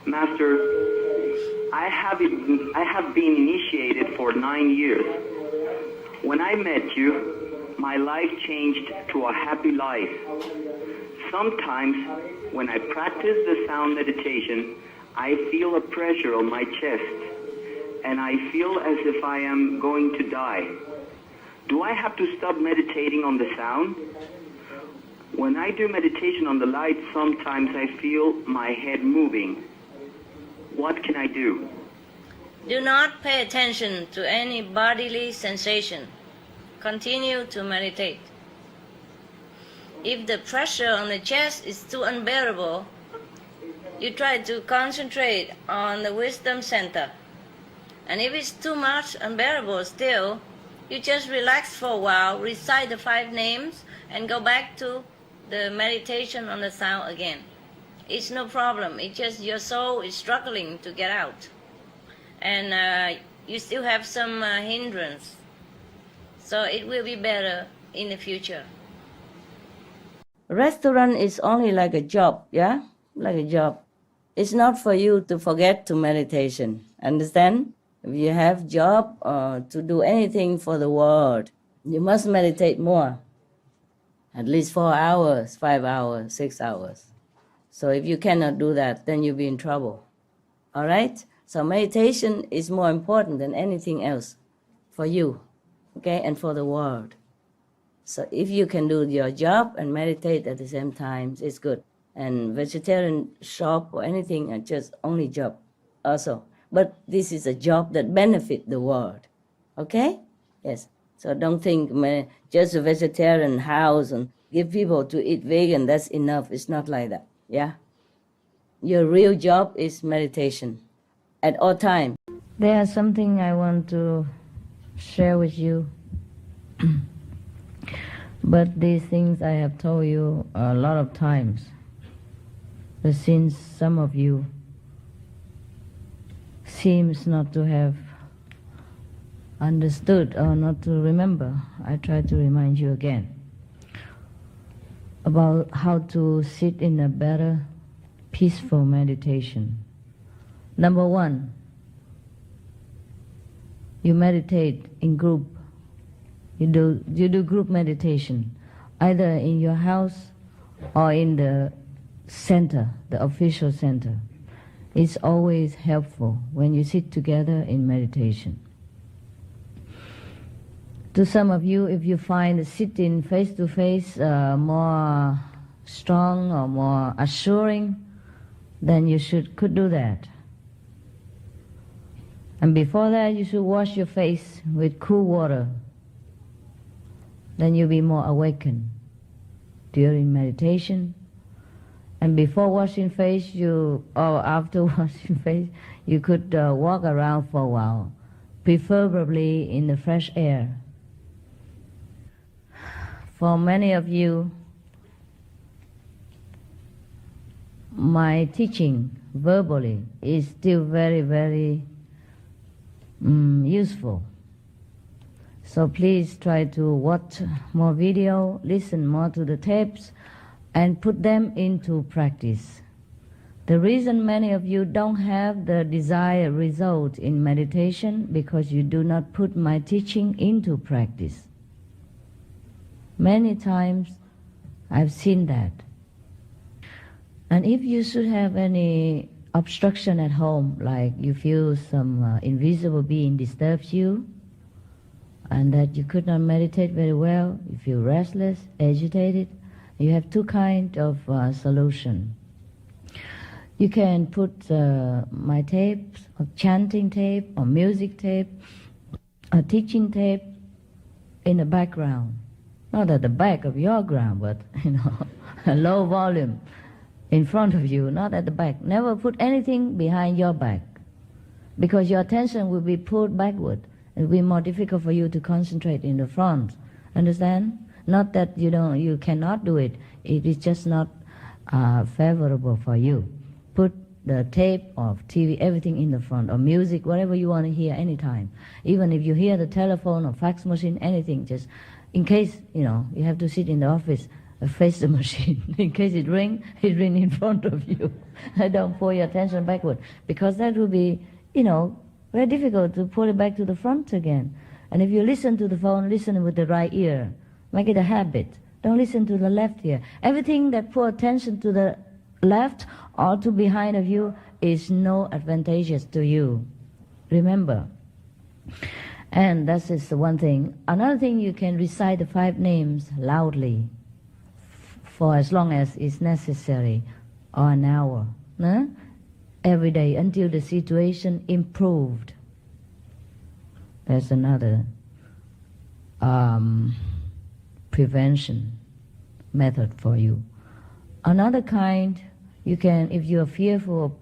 Master, I have been initiated for 9 years. When I met you, my life changed to a happy life. Sometimes, when I practice the sound meditation, I feel a pressure on my chest, and I feel as if I am going to die. Do I have to stop meditating on the sound? When I do meditation on the light, sometimes I feel my head moving. What can I do? Do not pay attention to any bodily sensation. Continue to meditate. If the pressure on the chest is too unbearable, you try to concentrate on the wisdom center. And if it's too much unbearable still, you just relax for a while, recite the 5 names, and go back to the meditation on the sound again. It's no problem. It's just your soul is struggling to get out. And you still have some hindrance. So it will be better in the future. Restaurant is only like a job, yeah? Like a job. It's not for you to forget to meditation. Understand? If you have job or to do anything for the world, you must meditate more. At least 4 hours, 5 hours, 6 hours. So if you cannot do that, then you'll be in trouble. All right? So meditation is more important than anything else for you, okay, and for the world. So if you can do your job and meditate at the same time, it's good. And vegetarian shop or anything are just only job also. But this is a job that benefits the world, okay? Yes. So don't think just a vegetarian house and give people to eat vegan, that's enough. It's not like that, yeah? Your real job is meditation at all times. There's something I want to share with you. But these things I have told you a lot of times. But since some of you seems not to have understood or not to remember, I try to remind you again about how to sit in a better, peaceful meditation. Number 1, you meditate in group. You do group meditation, either in your house or in the center, the official center. It's always helpful when you sit together in meditation. To some of you, if you find sitting face-to-face more strong or more assuring, then you could do that. And before that, you should wash your face with cool water. Then you'll be more awakened during meditation. And before washing face, or after washing face, you could walk around for a while, preferably in the fresh air. For many of you, my teaching verbally is still very, very useful. So please try to watch more video, listen more to the tapes, and put them into practice. The reason many of you don't have the desired result in meditation because you do not put my teaching into practice. Many times I've seen that. And if you should have any obstruction at home, like you feel some invisible being disturbs you, and that you could not meditate very well, you feel restless, agitated, you have 2 kinds of solution. You can put my tapes, or chanting tape, or music tape, or teaching tape in the background. Not at the back of your ground, but a low volume in front of you, not at the back. Never put anything behind your back, because your attention will be pulled backward. It will be more difficult for you to concentrate in the front. Understand? Not that you cannot do it. It is just not favorable for you. Put the tape or TV, everything in the front, or music, whatever you want to hear anytime. Even if you hear the telephone or fax machine, anything, just in case, you have to sit in the office, face the machine. In case it ring in front of you. Don't pull your attention backward, because that will be, very difficult to pull it back to the front again. And if you listen to the phone, listen with the right ear. Make it a habit. Don't listen to the left ear. Everything that pull attention to the left or to behind of you is no advantageous to you. Remember. And that is the one thing. Another thing, you can recite the 5 names loudly for as long as is necessary, or an hour, every day, until the situation improved. That's another prevention method for you. Another kind, you can, if you are fearful,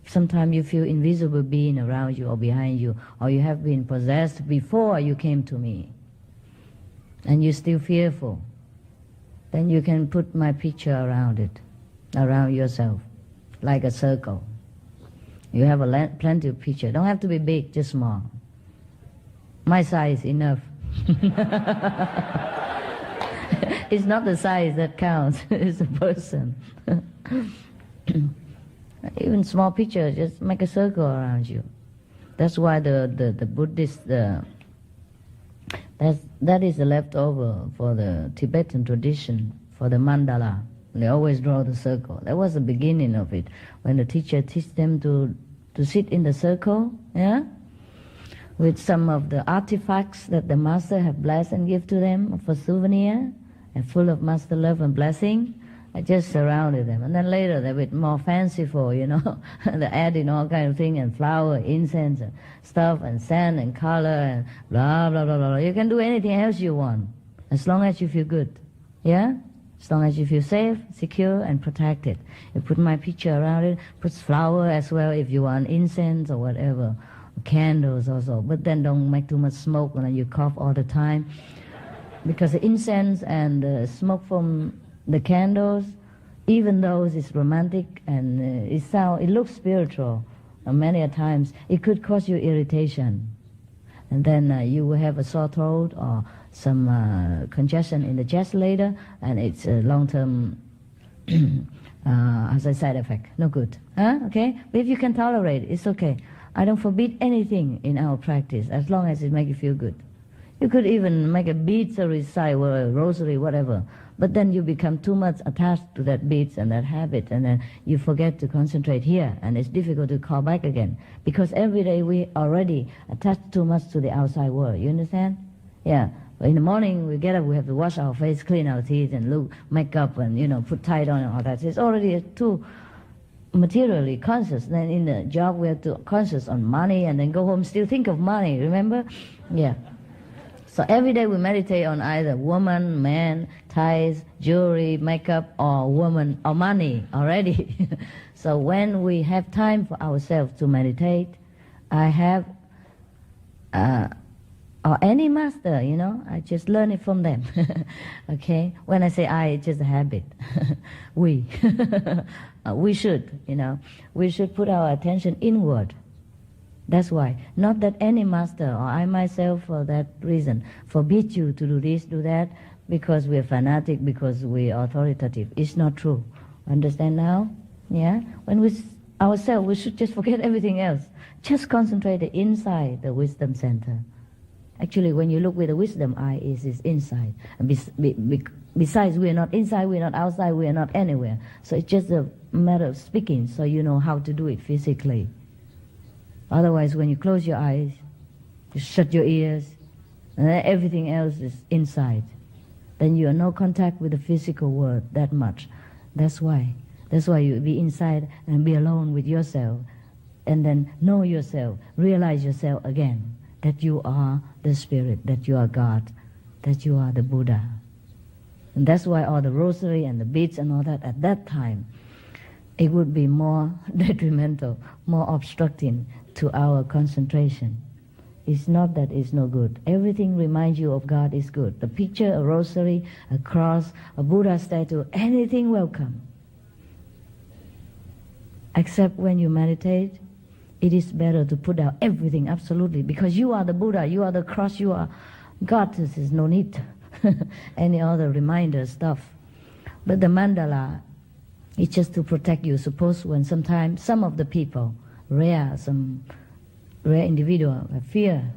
sometimes you feel invisible being around you or behind you, or you have been possessed before you came to me, and you're still fearful, then you can put my picture around it, around yourself, like a circle. You have plenty of picture. Don't have to be big, just small. My size enough. It's not the size that counts, it's the person. Even small picture, just make a circle around you. That's why the Buddhist, that is the leftover for the Tibetan tradition, for the mandala. They always draw the circle. That was the beginning of it, when the teacher teach them to sit in the circle, with some of the artifacts that the master have blessed and give to them for souvenir, and full of master love and blessing. I just surrounded them. And then later they're a bit more fanciful, they're adding all kind of things, and flower, incense, and stuff, and sand, and color, and blah, blah, blah, blah. You can do anything else you want, as long as you feel good. Yeah? As long as you feel safe, secure, and protected. You put my picture around it, put flower as well if you want, incense or whatever, candles also. But then don't make too much smoke and then you cough all the time. Because the incense and the smoke from the candles, even though it's romantic and it looks spiritual, many a times it could cause you irritation. And then you will have a sore throat or some congestion in the chest later, and it's a long-term as a side effect. No good. Okay? But if you can tolerate it, it's okay. I don't forbid anything in our practice as long as it makes you feel good. You could even make a beads or recite or a rosary, whatever. But then you become too much attached to that beads and that habit, and then you forget to concentrate here, and it's difficult to call back again. Because every day we already attach too much to the outside world. You understand? Yeah. In the morning we get up, we have to wash our face, clean our teeth, and look, make up, and put tight on and all that. It's already too materially conscious. Then in the job we have to conscious on money, and then go home still think of money. Remember? Yeah. So every day we meditate on either woman, man, ties, jewelry, makeup, or woman, or money already. So when we have time for ourselves to meditate, I have, or any master, I just learn it from them. Okay? When I say I, it's just a habit. We. We should, we should put our attention inward. That's why. Not that any master or I myself for that reason forbid you to do this, do that, because we're fanatic, because we're authoritative. It's not true. Understand now? Yeah? When we ourselves, we should just forget everything else. Just concentrate inside the wisdom center. Actually, when you look with the wisdom eye, is inside. And besides, we are not inside, we are not outside, we are not anywhere. So it's just a matter of speaking, so you know how to do it physically. Otherwise, when you close your eyes, you shut your ears, and then everything else is inside. Then you have no contact with the physical world that much. That's why you be inside and be alone with yourself, and then know yourself, realize yourself again, that you are the Spirit, that you are God, that you are the Buddha. And that's why all the rosary and the beads and all that, at that time, it would be more detrimental, more obstructing to our concentration. It's not that it's no good. Everything reminds you of God is good. The picture, a rosary, a cross, a Buddha statue, anything welcome. Except when you meditate, it is better to put down everything, absolutely, because you are the Buddha, you are the cross, you are God. This is no need any other reminder stuff. But the mandala, It's just to protect you. Suppose when sometimes some of the people, some rare individual, have fear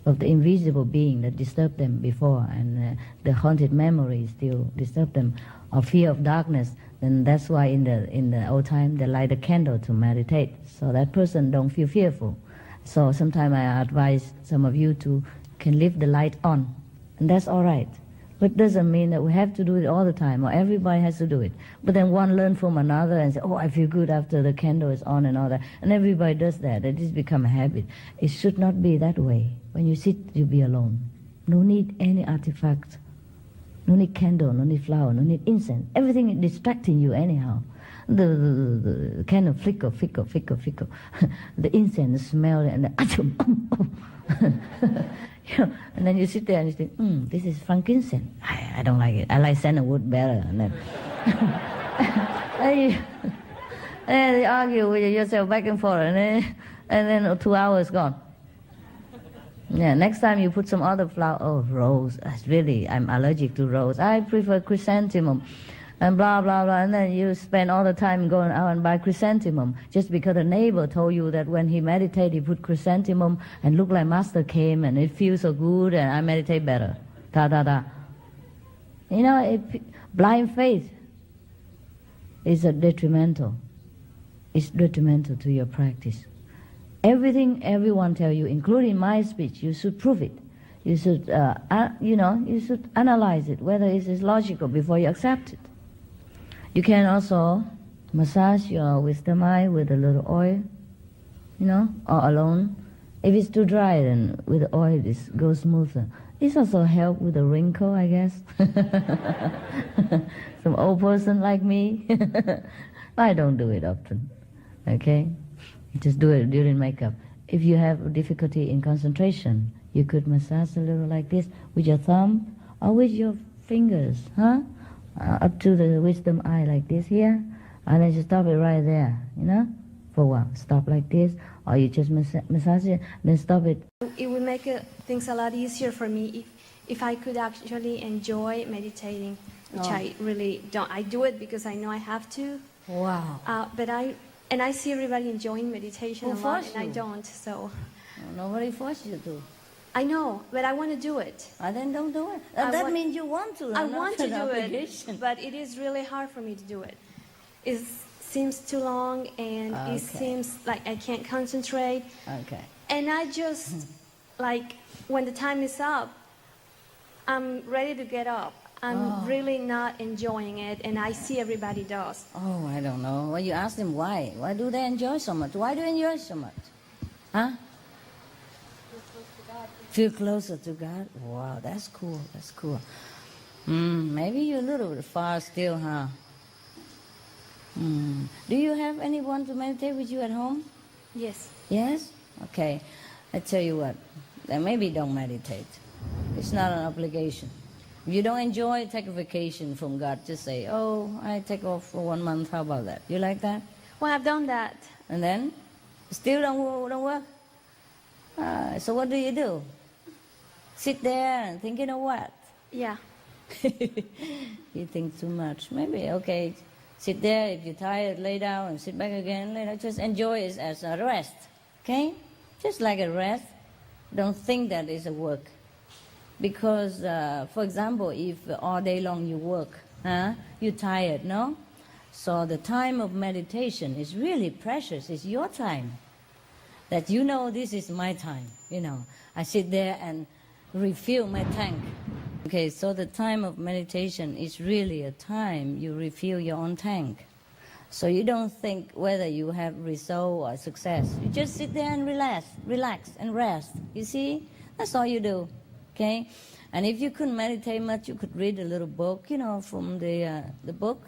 of the invisible being that disturbed them before, and the haunted memory still disturb them, or fear of darkness, then that's why in the old time they light a candle to meditate, so that person don't feel fearful. So sometimes I advise some of you can leave the light on, and that's all right. But doesn't mean that we have to do it all the time, or everybody has to do it. But then one learn from another and say, oh, I feel good after the candle is on and all that. And everybody does that. It has become a habit. It should not be that way. When you sit, you be alone. No need any artifact. No need candle, no need flower, no need incense. Everything is distracting you anyhow. The candle flicker. The incense smell and and then you sit there and you think, this is frankincense. I don't like it. I like sandalwood better. And then, and you argue with yourself back and forth, and then 2 hours gone. Yeah, next time you put some other flower. Oh, rose. I'm allergic to rose. I prefer chrysanthemum. And blah, blah, blah. And then you spend all the time going out and buy chrysanthemum just because the neighbor told you that when he meditated, he put chrysanthemum and looked like Master came and it feels so good and I meditate better. You know, blind faith is detrimental. It's detrimental to your practice. Everything everyone tell you, including my speech, you should prove it. You should, you should analyze it, whether it is logical before you accept it. You can also massage your wisdom eye with a little oil, or alone. If it's too dry, then with the oil it goes smoother. It's also help with a wrinkle, I guess. Some old person like me. I don't do it often, okay? Just do it during makeup. If you have difficulty in concentration, you could massage a little like this with your thumb or with your fingers, up to the wisdom eye like this here, and then just stop it right there, for a while. Stop like this, or you just massage it, then stop it. It would make things a lot easier for me if I could actually enjoy meditating, which I really don't. I do it because I know I have to. Wow. But I see everybody enjoying meditation a lot, and I don't. So. Nobody forced you to. I know, but I want to do it. Then don't do it. That means you want to. I want to do it, but it is really hard for me to do it. It seems too long, and it seems like I can't concentrate. Okay. And I just, when the time is up, I'm ready to get up. I'm really not enjoying it, and I see everybody does. Oh, I don't know. Well, you ask them why. Why do they enjoy so much? Why do you enjoy so much? Huh? Feel closer to God? Wow, that's cool. That's cool. Maybe you're a little bit far still, huh? Do you have anyone to meditate with you at home? Yes. Yes? Okay. I tell you what, then maybe don't meditate. It's not an obligation. If you don't enjoy, take a vacation from God. Just say, I take off for 1 month. How about that? You like that? Well, I've done that. And then? Still don't work? So what do? Sit there and thinking of what? Yeah. You think too much. Maybe, okay. Sit there. If you're tired, lay down and sit back again. Lay down. Just enjoy it as a rest. Okay? Just like a rest. Don't think that it's a work. Because, for example, if all day long you work, you're tired, no? So the time of meditation is really precious. It's your time. That this is my time, I sit there and refill my tank. Okay, so the time of meditation is really a time you refill your own tank. So you don't think whether you have result or success. You just sit there and relax and rest. You see? That's all you do, okay? And if you couldn't meditate much, you could read a little book, from the book,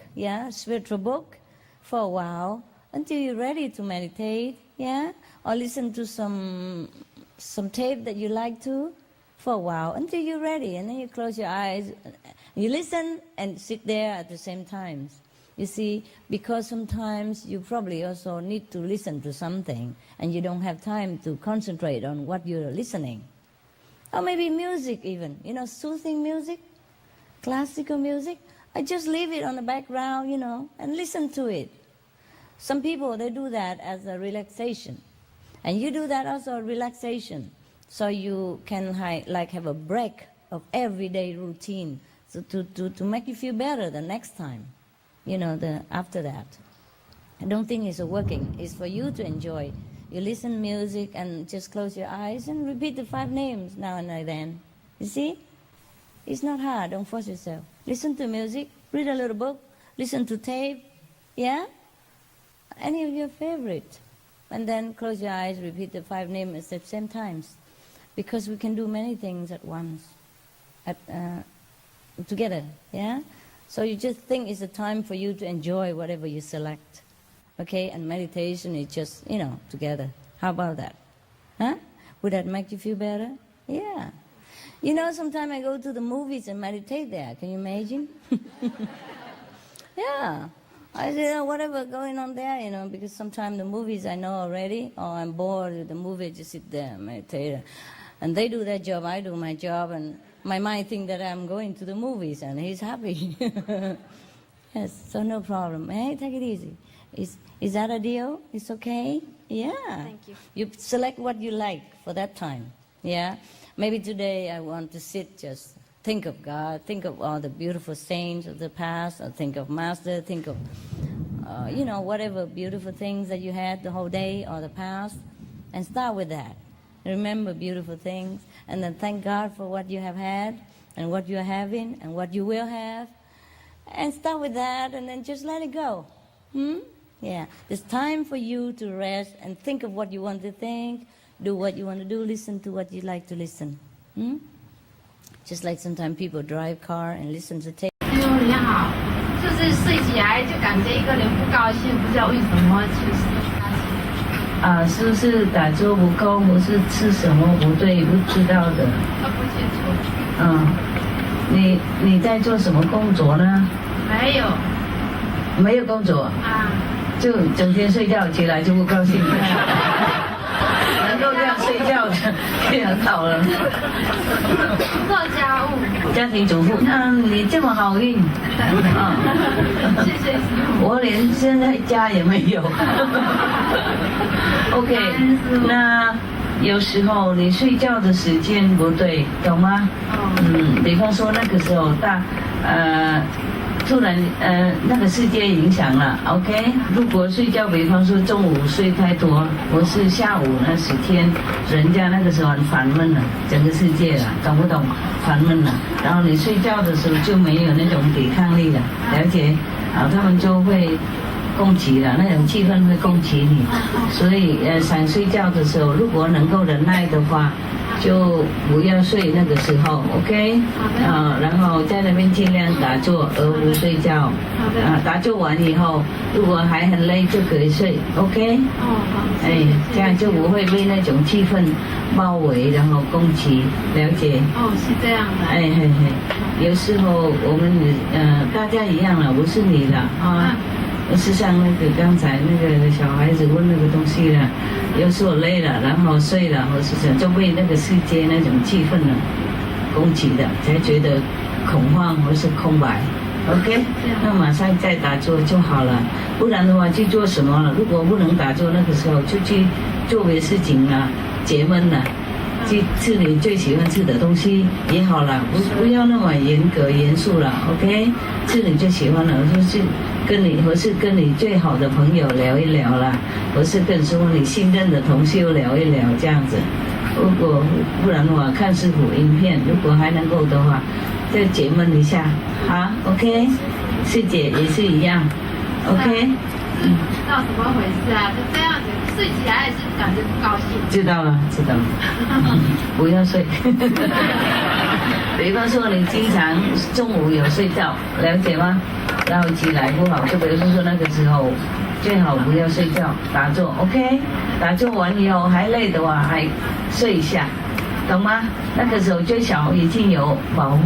spiritual book, for a while, until you're ready to meditate, or listen to some tape that you like to for a while until you're ready, and then you close your eyes, you listen and sit there at the same time. You see, because sometimes you probably also need to listen to something and you don't have time to concentrate on what you're listening. Or maybe music even, soothing music, classical music. I just leave it on the background, and listen to it. Some people, they do that as a relaxation. And you do that also relaxation. So you can have a break of everyday routine to make you feel better the next time, after that. I don't think it's working. It's for you to enjoy. You listen music and just close your eyes and repeat the 5 names now and then. You see? It's not hard. Don't force yourself. Listen to music, read a little book, listen to tape, yeah? Any of your favorite. And then close your eyes, repeat the 5 names at the same times. Because we can do many things at once, together, yeah? So you just think it's a time for you to enjoy whatever you select. Okay, and meditation is just, together. How about that? Huh? Would that make you feel better? Yeah. Sometimes I go to the movies and meditate there. Can you imagine? Yeah. I say, whatever going on there, because sometimes the movies I know already, or I'm bored with the movie, I just sit there and meditate. And they do their job, I do my job, and my mind thinks that I'm going to the movies, and he's happy. Yes, so no problem. Hey, take it easy. Is that a deal? It's okay? Yeah. Thank you. You select what you like for that time. Yeah. Maybe today I want to sit, just think of God, think of all the beautiful saints of the past, or think of Master, think of, whatever beautiful things that you had the whole day or the past, and start with that. Remember beautiful things, and then thank God for what you have had, and what you are having, and what you will have, and start with that, and then just let it go. Yeah, there's time for you to rest and think of what you want to think, do what you want to do, listen to what you like to listen. Just like sometimes people drive car and listen to tape. 哎呦，你好，就是睡起来就感觉一个人不高兴，不知道为什么，是不是打坐不够，或是吃什么不对，不知道的？都不清楚。你在做什么工作呢？没有。没有工作。就整天睡觉，起来就不高兴。能够这样睡觉的，就很好了。做家务。家庭主妇，你这么好运。谢谢师父。我连现在家也没有。OK， 那有时候你睡觉的时间不对，懂吗？比方说那个时候突然那个世界影响了 ，OK？ 如果睡觉，比方说中午睡太多，或是下午那10天，人家那个时候很烦闷了，整个世界了，懂不懂？烦闷了，然后你睡觉的时候就没有那种抵抗力了，了解？他们就会攻击了，那种气氛会攻击你，所以想睡觉的时候，如果能够忍耐的话，就不要睡那个时候 ，OK？ 然后在那边尽量打坐而不睡觉。打坐完以后，如果还很累就可以睡 ，OK？ 这样就不会被那种气氛包围，然后攻击，了解？是这样的。有时候我们大家一样了，不是你了啊。是像那个刚才那个小孩子问那个东西了，有时候累了，然后睡了，或是就被那个世界那种气氛呢攻击的，才觉得恐慌或是空白。OK， 那马上再打坐就好了，不然的话去做什么了？如果不能打坐，那个时候就去做别事情了，解闷了。去吃你最喜欢吃的东西也好了，不要那么严格严肃了 ，OK？ 吃你最喜欢的，就是跟你最好的朋友聊一聊啦，或是跟说你信任的同修聊一聊这样子。如果不然的话，看师父影片，如果还能够的话，再解闷一下，好 ，OK？ 师姐也是一样 ，OK？ 知道怎么回事啊？就这样子睡起来还是感觉不高兴。知道了，不要睡。比方说你经常中午有睡觉，了解吗？然后起来不好，就比如说那个时候最好不要睡觉，打坐 ，OK？ 打坐完以后还累的话，还睡一下，懂吗？那个时候最少已经有保护。